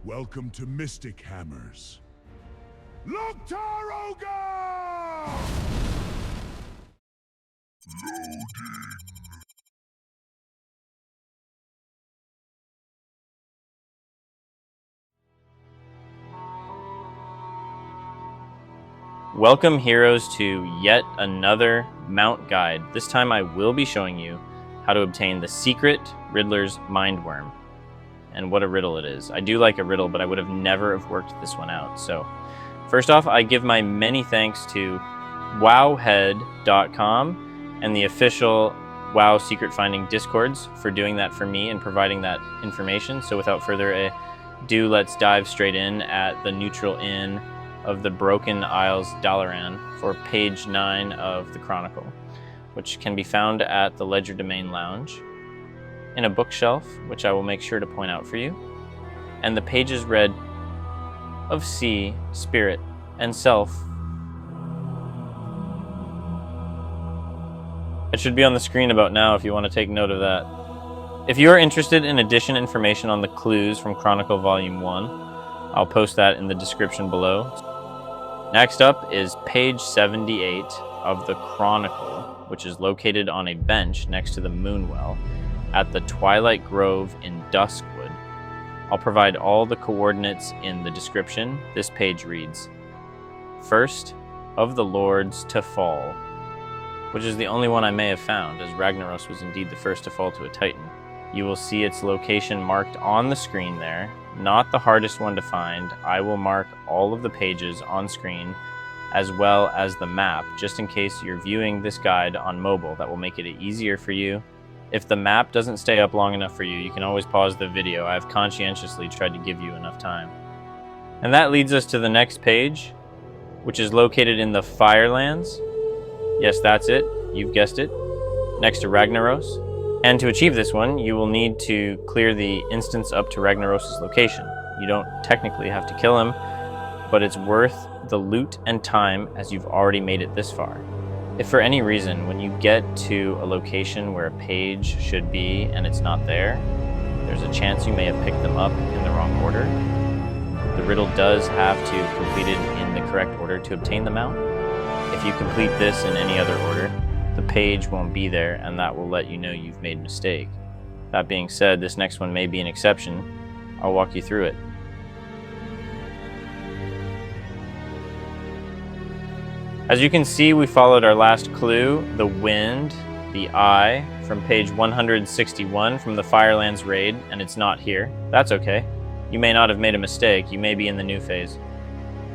Welcome to Mystic Hammers. Loktar Ogre! Welcome, heroes, to yet another mount guide. This time I will be showing you how to obtain the secret Riddler's Mindworm. And what a riddle it is. I do like a riddle, but I would have never have worked this one out. So, first off, I give my many thanks to wowhead.com and the official WoW Secret Finding Discords for doing that for me and providing that information. So without further ado, let's dive straight in at the neutral inn of the Broken Isles Dalaran for page 9 of the Chronicle, which can be found at the Legerdemain Lounge, in a bookshelf, which I will make sure to point out for you. And the pages read, of sea, spirit, and self. It should be on the screen about now if you want to take note of that. If you are interested in additional information on the clues from Chronicle Volume I, I'll post that in the description below. Next up is page 78 of the Chronicle, which is located on a bench next to the Moonwell at the Twilight Grove in Duskwood. I'll provide all the coordinates in the description. This page reads, First of the Lords to fall, which is the only one I may have found, as Ragnaros was indeed the first to fall to a Titan. You will see its location marked on the screen there. Not the hardest one to find. I will mark all of the pages on screen as well as the map, just in case you're viewing this guide on mobile. That will make it easier for you. If the map doesn't stay up long enough for you, you can always pause the video. I've conscientiously tried to give you enough time. And that leads us to the next page, which is located in the Firelands. Yes, that's it. You've guessed it. Next to Ragnaros. And to achieve this one, you will need to clear the instance up to Ragnaros' location. You don't technically have to kill him, but it's worth the loot and time as you've already made it this far. If for any reason, when you get to a location where a page should be and it's not there, there's a chance you may have picked them up in the wrong order. The riddle does have to complete it in the correct order to obtain the mount. If you complete this in any other order, the page won't be there, and that will let you know you've made a mistake. That being said, this next one may be an exception. I'll walk you through it. As you can see, we followed our last clue, the wind, the eye, from page 161 from the Firelands raid, and it's not here. That's okay. You may not have made a mistake. You may be in the new phase.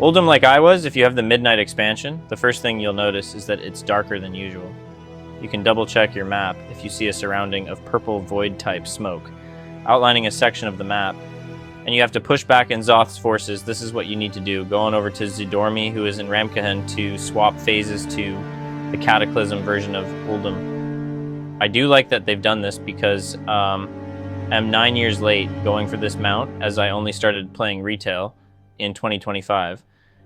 Uldum, like I was, if you have the Midnight expansion, the first thing you'll notice is that it's darker than usual. You can double check your map if you see a surrounding of purple void type smoke, outlining a section of the map, and you have to push back Azeroth's forces. This is what you need to do. Go on over to Zidormi, who is in Ramkahan, to swap phases to the Cataclysm version of Uldum. I do like that they've done this because I'm 9 years late going for this mount, as I only started playing retail in 2025,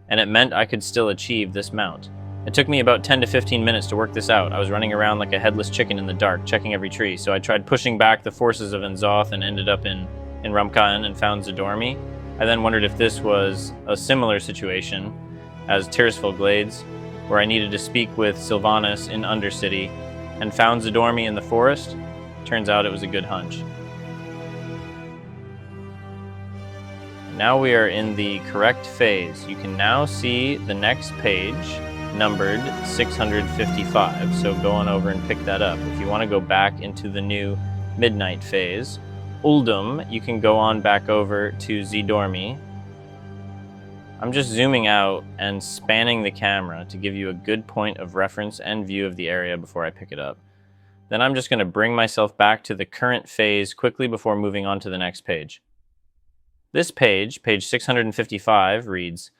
and it meant I could still achieve this mount. It took me about 10 to 15 minutes to work this out. I was running around like a headless chicken in the dark, checking every tree, so I tried pushing back the forces of Azeroth and ended up in Ramkahan and found Zidormi. I then wondered if this was a similar situation as Tirisful Glades, where I needed to speak with Sylvanas in Undercity, and found Zidormi in the forest. Turns out it was a good hunch. Now we are in the correct phase. You can now see the next page, numbered 655, so go on over and pick that up. If you want to go back into the new Midnight phase, Uldum, you can go on back over to Zidormi. I'm just zooming out and spanning the camera to give you a good point of reference and view of the area before I pick it up. Then I'm just going to bring myself back to the current phase quickly before moving on to the next page. This page, page 655, reads,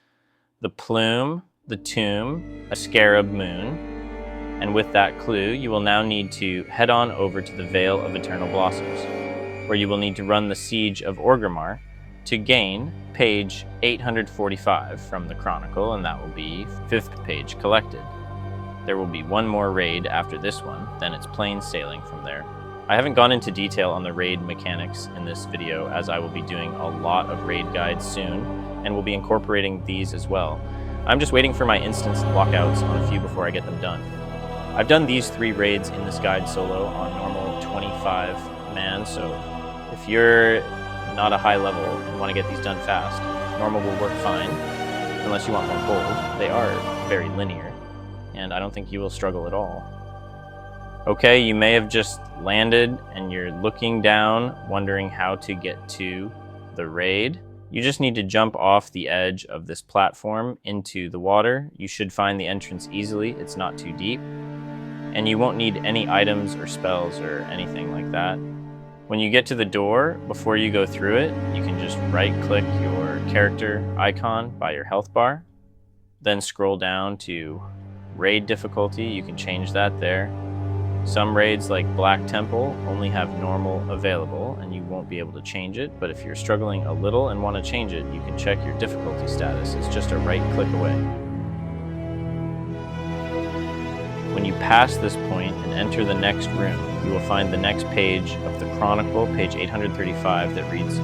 The Plume, the Tomb, a Scarab Moon, and with that clue, you will now need to head on over to the Vale of Eternal Blossoms, where you will need to run the Siege of Orgrimmar to gain page 845 from the Chronicle, and that will be 5th page collected. There will be one more raid after this one, then it's plain sailing from there. I haven't gone into detail on the raid mechanics in this video, as I will be doing a lot of raid guides soon, and will be incorporating these as well. I'm just waiting for my instance lockouts on a few before I get them done. I've done these 3 raids in this guide solo on normal 25 man, so if you're not a high level and want to get these done fast, normal will work fine, unless you want more gold. They are very linear, and I don't think you will struggle at all. Okay, you may have just landed and you're looking down, wondering how to get to the raid. You just need to jump off the edge of this platform into the water. You should find the entrance easily, it's not too deep. And you won't need any items or spells or anything like that. When you get to the door, before you go through it, you can just right-click your character icon by your health bar. Then scroll down to raid difficulty, you can change that there. Some raids like Black Temple only have normal available and you won't be able to change it, but if you're struggling a little and want to change it, you can check your difficulty status. It's just a right click away. When you pass this point and enter the next room, you will find the next page of the Chronicle, page 835, that reads,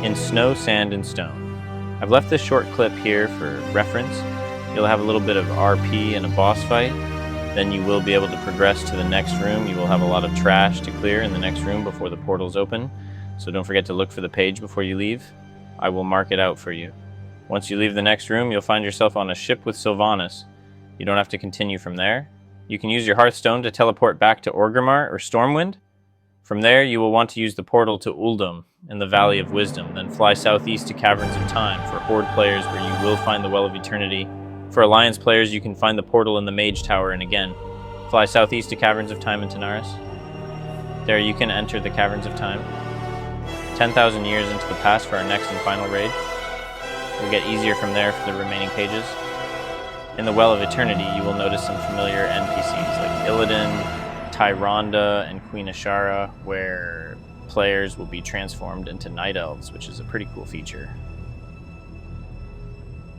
"In Snow, Sand, and Stone." I've left this short clip here for reference. You'll have a little bit of RP and a boss fight. Then you will be able to progress to the next room. You will have a lot of trash to clear in the next room before the portals open, so don't forget to look for the page before you leave. I will mark it out for you. Once you leave the next room, you'll find yourself on a ship with Sylvanas. You don't have to continue from there. You can use your Hearthstone to teleport back to Orgrimmar or Stormwind. From there, you will want to use the portal to Uldum in the Valley of Wisdom, then fly southeast to Caverns of Time for Horde players, where you will find the Well of Eternity. For Alliance players, you can find the portal in the Mage Tower, and again, fly southeast to Caverns of Time in Tanaris. There you can enter the Caverns of Time. 10,000 years into the past for our next and final raid. It will get easier from there for the remaining pages. In the Well of Eternity, you will notice some familiar NPCs like Illidan, Tyrande, and Queen Ashara, where players will be transformed into Night Elves, which is a pretty cool feature.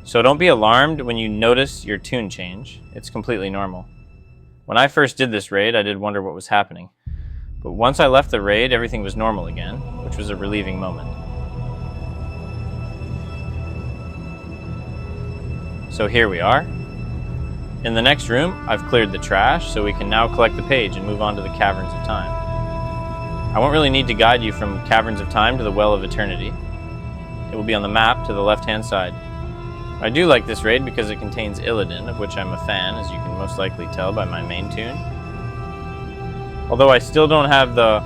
So don't be alarmed when you notice your tune change. It's completely normal. When I first did this raid, I did wonder what was happening. But once I left the raid, everything was normal again, which was a relieving moment. So here we are. In the next room, I've cleared the trash, so we can now collect the page and move on to the Caverns of Time. I won't really need to guide you from Caverns of Time to the Well of Eternity. It will be on the map to the left-hand side. I do like this raid because it contains Illidan, of which I'm a fan, as you can most likely tell by my main tune. Although I still don't have the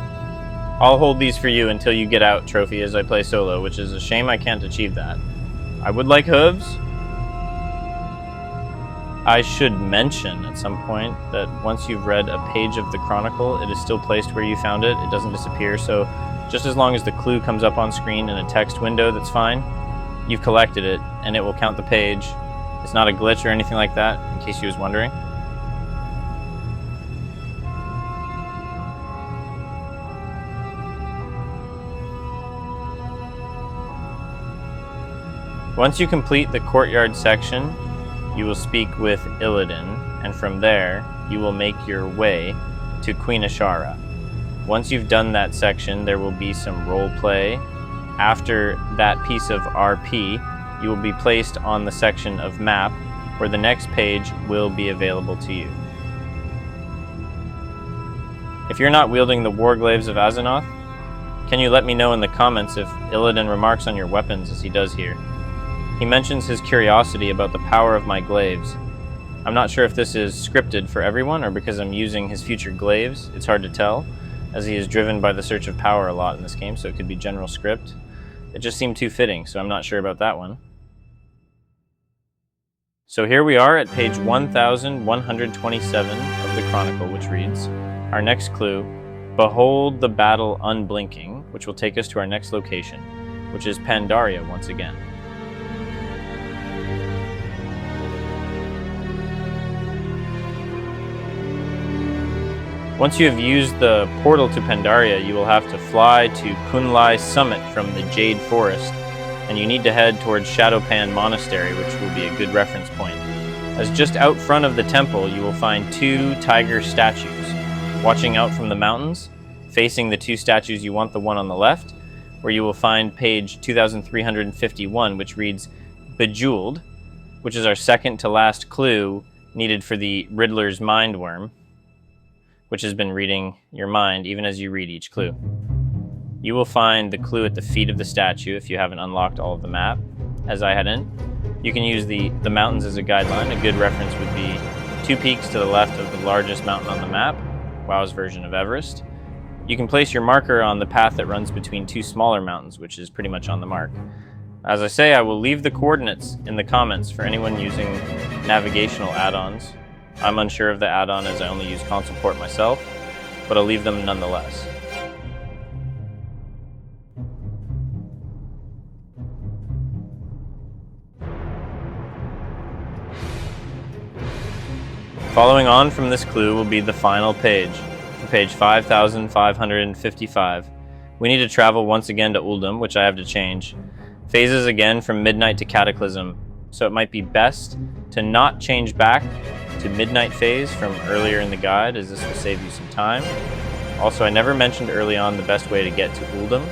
"I'll hold these for you until you get out" trophy as I play solo, which is a shame I can't achieve that. I would like hooves. I should mention at some point that once you've read a page of the Chronicle, it is still placed where you found it. It doesn't disappear, so just as long as the clue comes up on screen in a text window, that's fine. You've collected it, and it will count the page. It's not a glitch or anything like that, in case you was wondering. Once you complete the courtyard section, you will speak with Illidan, and from there, you will make your way to Queen Ashara. Once you've done that section, there will be some role play. After that piece of RP, you will be placed on the section of map where the next page will be available to you. If you're not wielding the Warglaives of Azeroth, can you let me know in the comments if Illidan remarks on your weapons as he does here? He mentions his curiosity about the power of my glaives. I'm not sure if this is scripted for everyone or because I'm using his future glaives. It's hard to tell, as he is driven by the search of power a lot in this game, so it could be general script. It just seemed too fitting, so I'm not sure about that one. So here we are at page 1127 of the Chronicle, which reads, our next clue, "Behold the battle unblinking," which will take us to our next location, which is Pandaria once again. Once you have used the portal to Pandaria, you will have to fly to Kunlai Summit from the Jade Forest, and you need to head towards Shadowpan Monastery, which will be a good reference point. As just out front of the temple, you will find two tiger statues. Watching out from the mountains, Facing the two statues, you want the one on the left, where you will find page 2351, which reads Bejeweled, which is our second to last clue needed for the Riddler's mind worm, which has been reading your mind even as you read each clue. You will find the clue at the feet of the statue if you haven't unlocked all of the map, as I hadn't. You can use the mountains as a guideline. A good reference would be 2 peaks to the left of the largest mountain on the map, WoW's version of Everest. You can place your marker on the path that runs between 2 smaller mountains, which is pretty much on the mark. As I say, I will leave the coordinates in the comments for anyone using navigational add-ons. I'm unsure of the add-on as I only use console port myself, but I'll leave them nonetheless. Following on from this clue will be the final page, for page 5555. We need to travel once again to Uldum, which I have to change. Phases again from Midnight to Cataclysm, so it might be best to not change back to Midnight phase from earlier in the guide, as this will save you some time. Also, I never mentioned early on the best way to get to Uldum.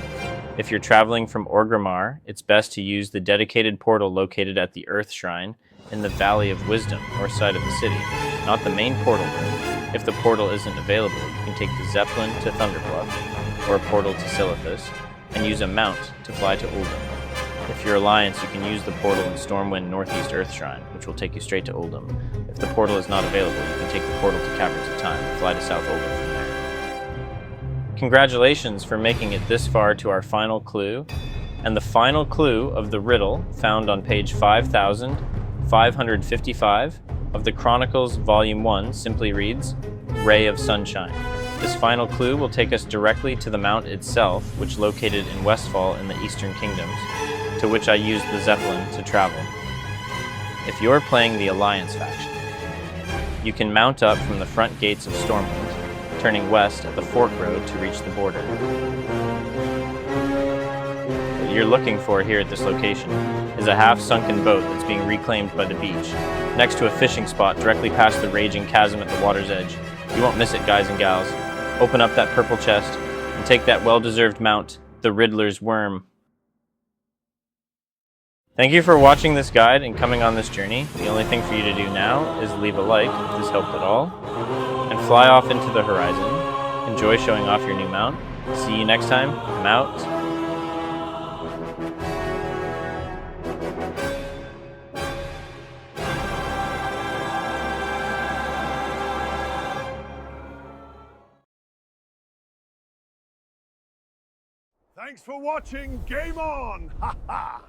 If you're traveling from Orgrimmar, it's best to use the dedicated portal located at the Earth Shrine in the Valley of Wisdom, north side of the city, not the main portal room. If the portal isn't available, you can take the Zeppelin to Thunderbluff, or a portal to Silithus, and use a mount to fly to Uldum. If you're Alliance, you can use the portal in Stormwind Northeast Earth Shrine, which will take you straight to Uldum. If the portal is not available, you can take the portal to Caverns of Time and fly to South Uldum from there. Congratulations for making it this far to our final clue, and the final clue of the riddle found on page 5555 of the Chronicles Volume I simply reads, Ray of Sunshine. This final clue will take us directly to the mount itself, which located in Westfall in the Eastern Kingdoms, to which I used the Zeppelin to travel. If you're playing the Alliance faction, you can mount up from the front gates of Stormwind, turning west at the Fork Road to reach the border. What you're looking for here at this location is a half-sunken boat that's being reclaimed by the beach, next to a fishing spot directly past the raging chasm at the water's edge. You won't miss it, guys and gals. Open up that purple chest and take that well-deserved mount, the Riddler's worm. Thank you for watching this guide and coming on this journey. The only thing for you to do now is leave a like if this helped at all, and fly off into the horizon. Enjoy showing off your new mount. See you next time. I'm out. Thanks for watching. Game on! Ha ha!